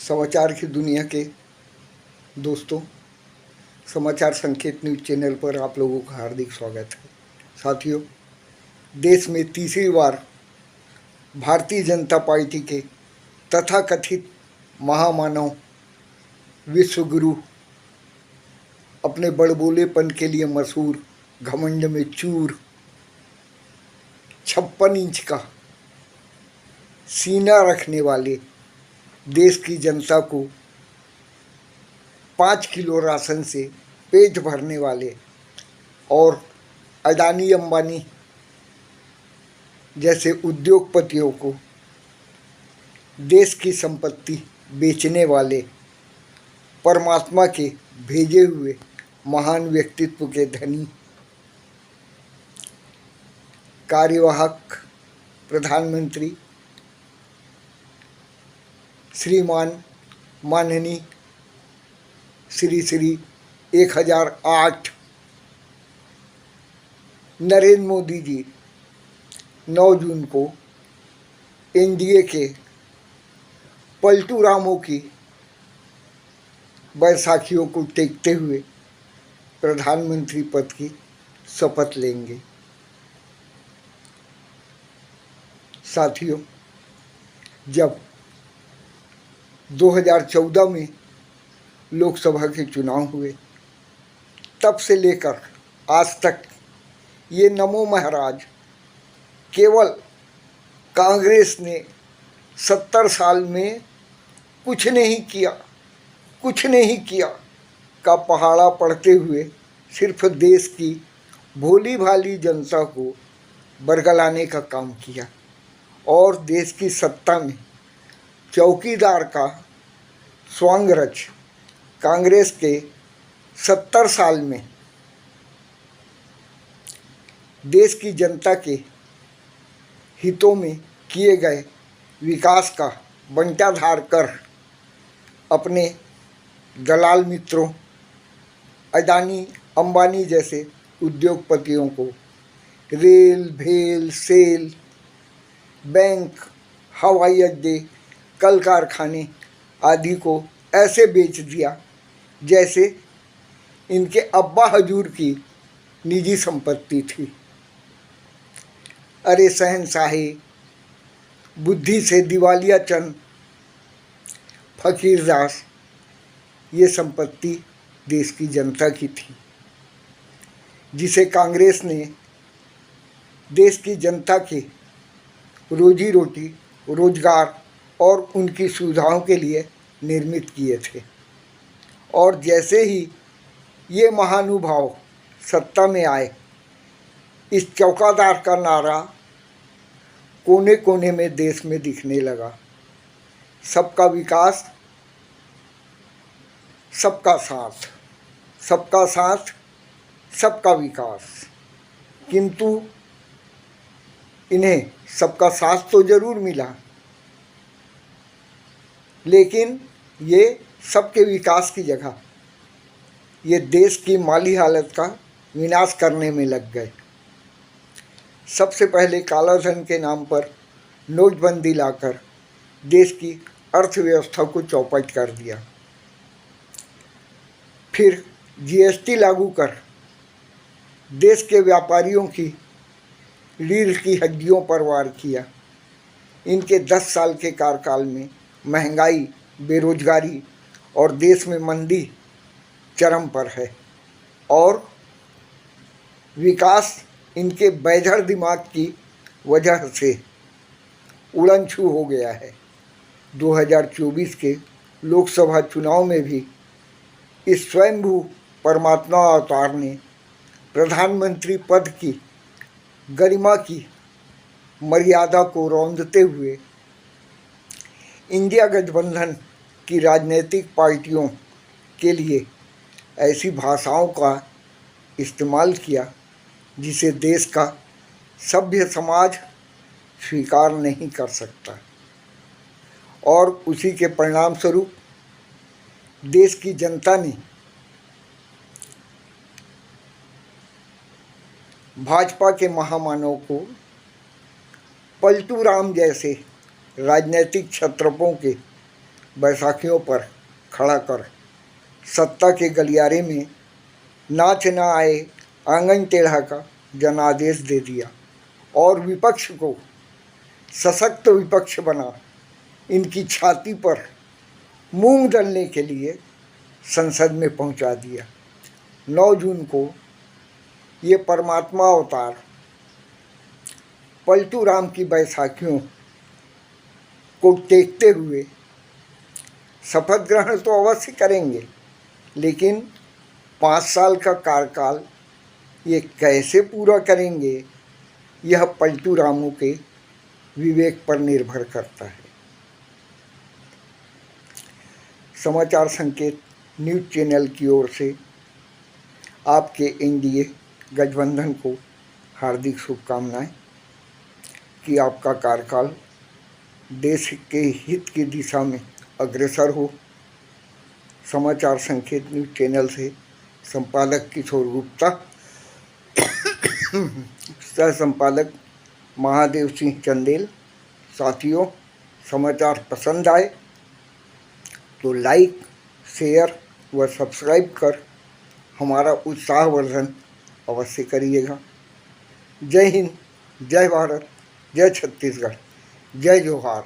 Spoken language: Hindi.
समाचार की दुनिया के दोस्तों, समाचार संकेत न्यूज़ चैनल पर आप लोगों का हार्दिक स्वागत है। साथियों, देश में तीसरी बार भारतीय जनता पार्टी के तथाकथित महामानव विश्वगुरु, अपने बड़बोलेपन के लिए मशहूर, घमंड में चूर, 56 इंच का सीना रखने वाले, देश की जनता को 5 किलो राशन से पेट भरने वाले और अडानी अंबानी जैसे उद्योगपतियों को देश की संपत्ति बेचने वाले परमात्मा के भेजे हुए महान व्यक्तित्व के धनी कार्यवाहक प्रधानमंत्री श्रीमान माननीय श्री 1008 नरेंद्र मोदी जी 9 जून को एनडीए के पलटू रामों की बैसाखियों को टेकते हुए प्रधानमंत्री पद की शपथ लेंगे। साथियों, जब 2014 में लोकसभा के चुनाव हुए, तब से लेकर आज तक ये नमो महाराज केवल कांग्रेस ने 70 साल में कुछ नहीं किया का पहाड़ा पढ़ते हुए सिर्फ देश की भोली भाली जनता को बरगलाने का काम किया और देश की सत्ता में चौकीदार का स्वांग रच कांग्रेस के 70 साल में देश की जनता के हितों में किए गए विकास का बंटाधार कर अपने दलाल मित्रों अडानी अंबानी जैसे उद्योगपतियों को रेल, भेल, सेल, बैंक, हवाई अड्डे, कल कारखाने आदि को ऐसे बेच दिया जैसे इनके अब्बा हजूर की निजी संपत्ति थी। अरे शहंशाही, बुद्धि से दिवालिया चंद फकीरदास, ये संपत्ति देश की जनता की थी, जिसे कांग्रेस ने देश की जनता के रोजी रोटी, रोजगार और उनकी सुविधाओं के लिए निर्मित किए थे। और जैसे ही ये महानुभाव सत्ता में आए, इस चौकीदार का नारा कोने कोने में देश में दिखने लगा। सबका विकास, सबका साथ, सबका साथ, सबका विकास। किंतु इन्हें सबका साथ तो जरूर मिला, लेकिन ये सबके विकास की जगह ये देश की माली हालत का विनाश करने में लग गए। सबसे पहले कालाधन के नाम पर नोटबंदी लाकर देश की अर्थव्यवस्था को चौपट कर दिया। फिर जीएसटी लागू कर देश के व्यापारियों की रीढ़ की हड्डियों पर वार किया। इनके 10 साल के कार्यकाल में महंगाई, बेरोजगारी और देश में मंदी चरम पर है और विकास इनके बैजड़ दिमाग की वजह से उड़न-छू हो गया है। 2024 के लोकसभा चुनाव में भी इस स्वयंभू परमात्मा अवतार ने प्रधानमंत्री पद की गरिमा की मर्यादा को रौंदते हुए इंडिया गठबंधन की राजनीतिक पार्टियों के लिए ऐसी भाषाओं का इस्तेमाल किया जिसे देश का सभ्य समाज स्वीकार नहीं कर सकता। और उसी के परिणाम स्वरूप देश की जनता ने भाजपा के महामानव को पलटू राम जैसे राजनीतिक क्षत्रपों के बैसाखियों पर खड़ा कर सत्ता के गलियारे में नाच न आए आंगन टेढ़ा का जनादेश दे दिया और विपक्ष को सशक्त विपक्ष बना इनकी छाती पर मूंग दलने के लिए संसद में पहुंचा दिया। 9 जून को ये परमात्मा अवतार पलटू राम की बैसाखियों को देखते हुए शपथ ग्रहण तो अवश्य करेंगे, लेकिन 5 साल का कार्यकाल ये कैसे पूरा करेंगे, यह पलटू रामों के विवेक पर निर्भर करता है। समाचार संकेत न्यूज़ चैनल की ओर से आपके एनडीए गठबंधन को हार्दिक शुभकामनाएं कि आपका कार्यकाल देश के हित की दिशा में अग्रसर हो। समाचार संकेत न्यूज़ चैनल से संपादक किशोर गुप्ता, सह संपादक महादेव सिंह चंदेल। साथियों, समाचार पसंद आए तो लाइक, शेयर व सब्सक्राइब कर हमारा उत्साहवर्धन अवश्य करिएगा। जय हिंद, जय भारत, जय छत्तीसगढ़, जय जोहार।